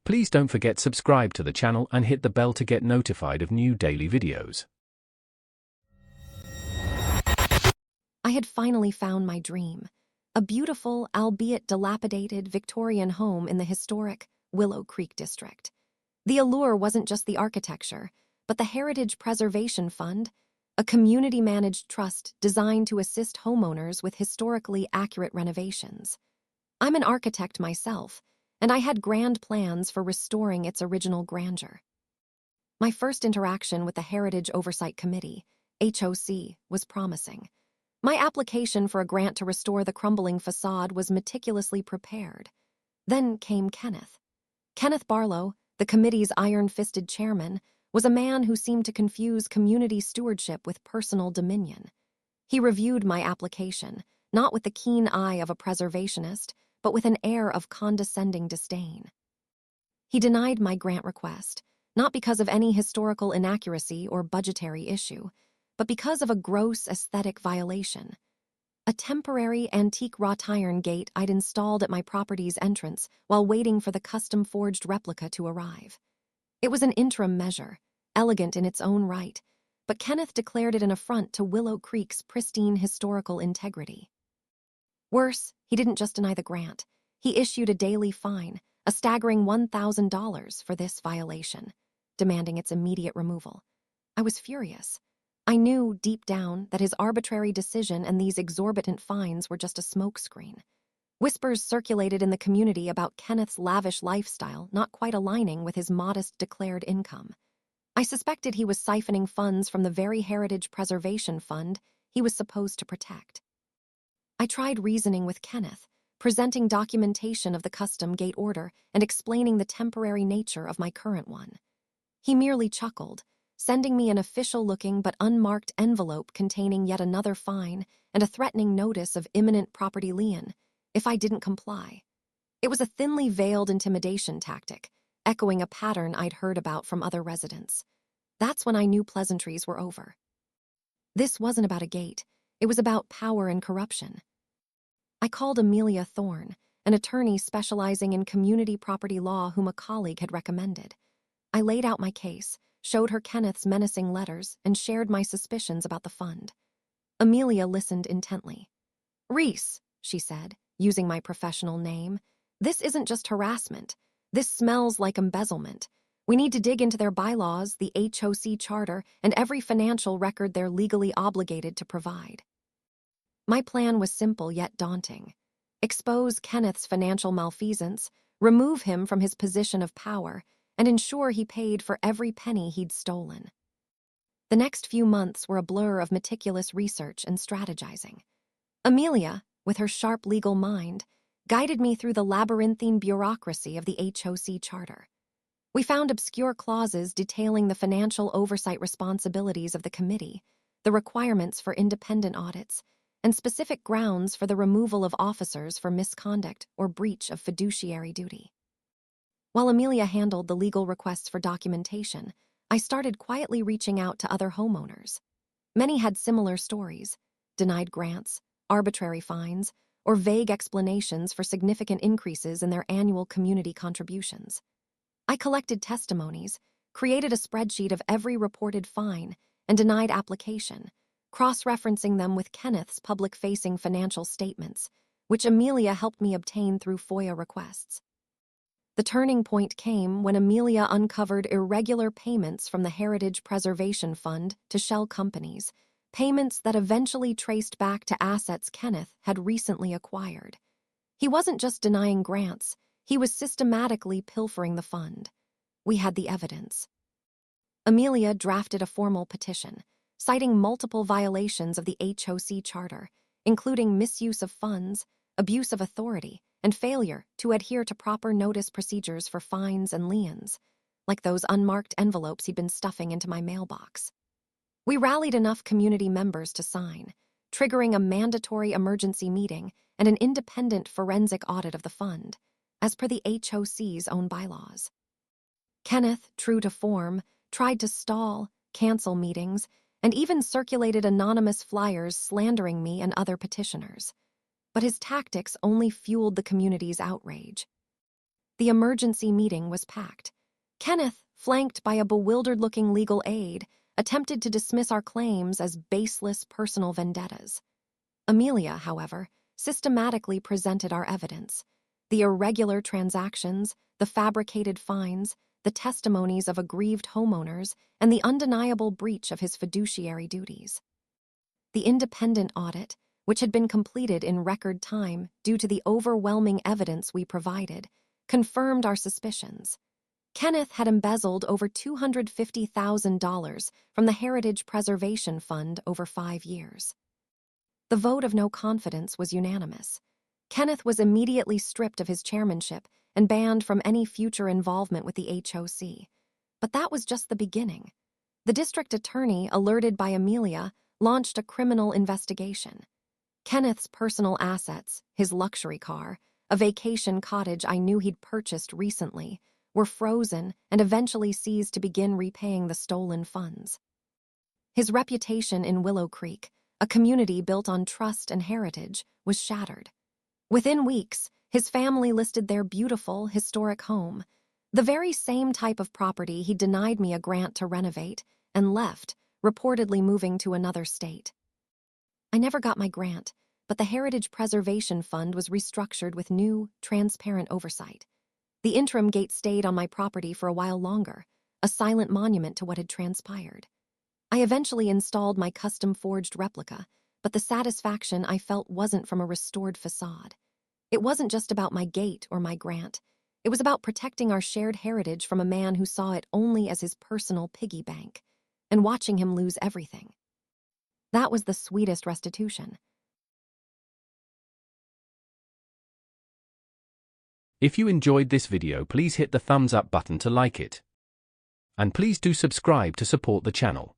Please don't forget subscribe to the channel and hit the bell to get notified of new daily videos. I had finally found my dream. A beautiful, albeit dilapidated, Victorian home in the historic Willow Creek district. The allure wasn't just the architecture, but the Heritage Preservation Fund, a community-managed trust designed to assist homeowners with historically accurate renovations. I'm an architect myself, and I had grand plans for restoring its original grandeur. My first interaction with the Heritage Oversight Committee, HOC, was promising. My application for a grant to restore the crumbling facade was meticulously prepared. Then came Kenneth. Kenneth Barlow, the committee's iron-fisted chairman, was a man who seemed to confuse community stewardship with personal dominion. He reviewed my application, not with the keen eye of a preservationist, but with an air of condescending disdain. He denied my grant request, not because of any historical inaccuracy or budgetary issue, but because of a gross aesthetic violation. A temporary antique wrought iron gate I'd installed at my property's entrance while waiting for the custom-forged replica to arrive. It was an interim measure, elegant in its own right, but Kenneth declared it an affront to Willow Creek's pristine historical integrity. Worse, he didn't just deny the grant. He issued a daily fine, a staggering $1,000 for this violation, demanding its immediate removal. I was furious. I knew, deep down, that his arbitrary decision and these exorbitant fines were just a smokescreen. Whispers circulated in the community about Kenneth's lavish lifestyle not quite aligning with his modest declared income. I suspected he was siphoning funds from the very Heritage Preservation Fund he was supposed to protect. I tried reasoning with Kenneth, presenting documentation of the custom gate order and explaining the temporary nature of my current one. He merely chuckled, sending me an official-looking but unmarked envelope containing yet another fine and a threatening notice of imminent property lien if I didn't comply. It was a thinly veiled intimidation tactic, echoing a pattern I'd heard about from other residents. That's when I knew pleasantries were over. This wasn't about a gate. It was about power and corruption. I called Amelia Thorne, an attorney specializing in community property law whom a colleague had recommended. I laid out my case, showed her Kenneth's menacing letters, and shared my suspicions about the fund. Amelia listened intently. "Reese," she said, using my professional name, "this isn't just harassment. This smells like embezzlement. We need to dig into their bylaws, the HOC charter, and every financial record they're legally obligated to provide." My plan was simple yet daunting. Expose Kenneth's financial malfeasance, remove him from his position of power, and ensure he paid for every penny he'd stolen. The next few months were a blur of meticulous research and strategizing. Amelia, with her sharp legal mind, guided me through the labyrinthine bureaucracy of the HOC charter. We found obscure clauses detailing the financial oversight responsibilities of the committee, the requirements for independent audits, and specific grounds for the removal of officers for misconduct or breach of fiduciary duty. While Amelia handled the legal requests for documentation, I started quietly reaching out to other homeowners. Many had similar stories: denied grants, arbitrary fines, or vague explanations for significant increases in their annual community contributions. I collected testimonies, created a spreadsheet of every reported fine and denied application, cross-referencing them with Kenneth's public-facing financial statements, which Amelia helped me obtain through FOIA requests. The turning point came when Amelia uncovered irregular payments from the Heritage Preservation Fund to shell companies, payments that eventually traced back to assets Kenneth had recently acquired. He wasn't just denying grants, he was systematically pilfering the fund. We had the evidence. Amelia drafted a formal petition, citing multiple violations of the HOC charter, including misuse of funds, abuse of authority, and failure to adhere to proper notice procedures for fines and liens, like those unmarked envelopes he'd been stuffing into my mailbox. We rallied enough community members to sign, triggering a mandatory emergency meeting and an independent forensic audit of the fund, as per the HOC's own bylaws. Kenneth, true to form, tried to stall, cancel meetings, and even circulated anonymous flyers slandering me and other petitioners. But his tactics only fueled the community's outrage. The emergency meeting was packed. Kenneth, flanked by a bewildered-looking legal aide, attempted to dismiss our claims as baseless personal vendettas. Amelia, however, systematically presented our evidence. The irregular transactions, the fabricated fines, the testimonies of aggrieved homeowners, and the undeniable breach of his fiduciary duties. The independent audit, which had been completed in record time due to the overwhelming evidence we provided, confirmed our suspicions. Kenneth had embezzled over $250,000 from the Heritage Preservation Fund over 5 years. The vote of no confidence was unanimous. Kenneth was immediately stripped of his chairmanship and banned from any future involvement with the HOC. But that was just the beginning. The district attorney, alerted by Amelia, launched a criminal investigation. Kenneth's personal assets, his luxury car, a vacation cottage I knew he'd purchased recently, were frozen and eventually seized to begin repaying the stolen funds. His reputation in Willow Creek, a community built on trust and heritage, was shattered. Within weeks, his family listed their beautiful, historic home, the very same type of property he denied me a grant to renovate, and left, reportedly moving to another state. I never got my grant, but the Heritage Preservation Fund was restructured with new, transparent oversight. The interim gate stayed on my property for a while longer, a silent monument to what had transpired. I eventually installed my custom-forged replica, but the satisfaction I felt wasn't from a restored facade. It wasn't just about my gate or my grant. It was about protecting our shared heritage from a man who saw it only as his personal piggy bank, and watching him lose everything. That was the sweetest restitution. If you enjoyed this video, please hit the thumbs up button to like it. And please do subscribe to support the channel.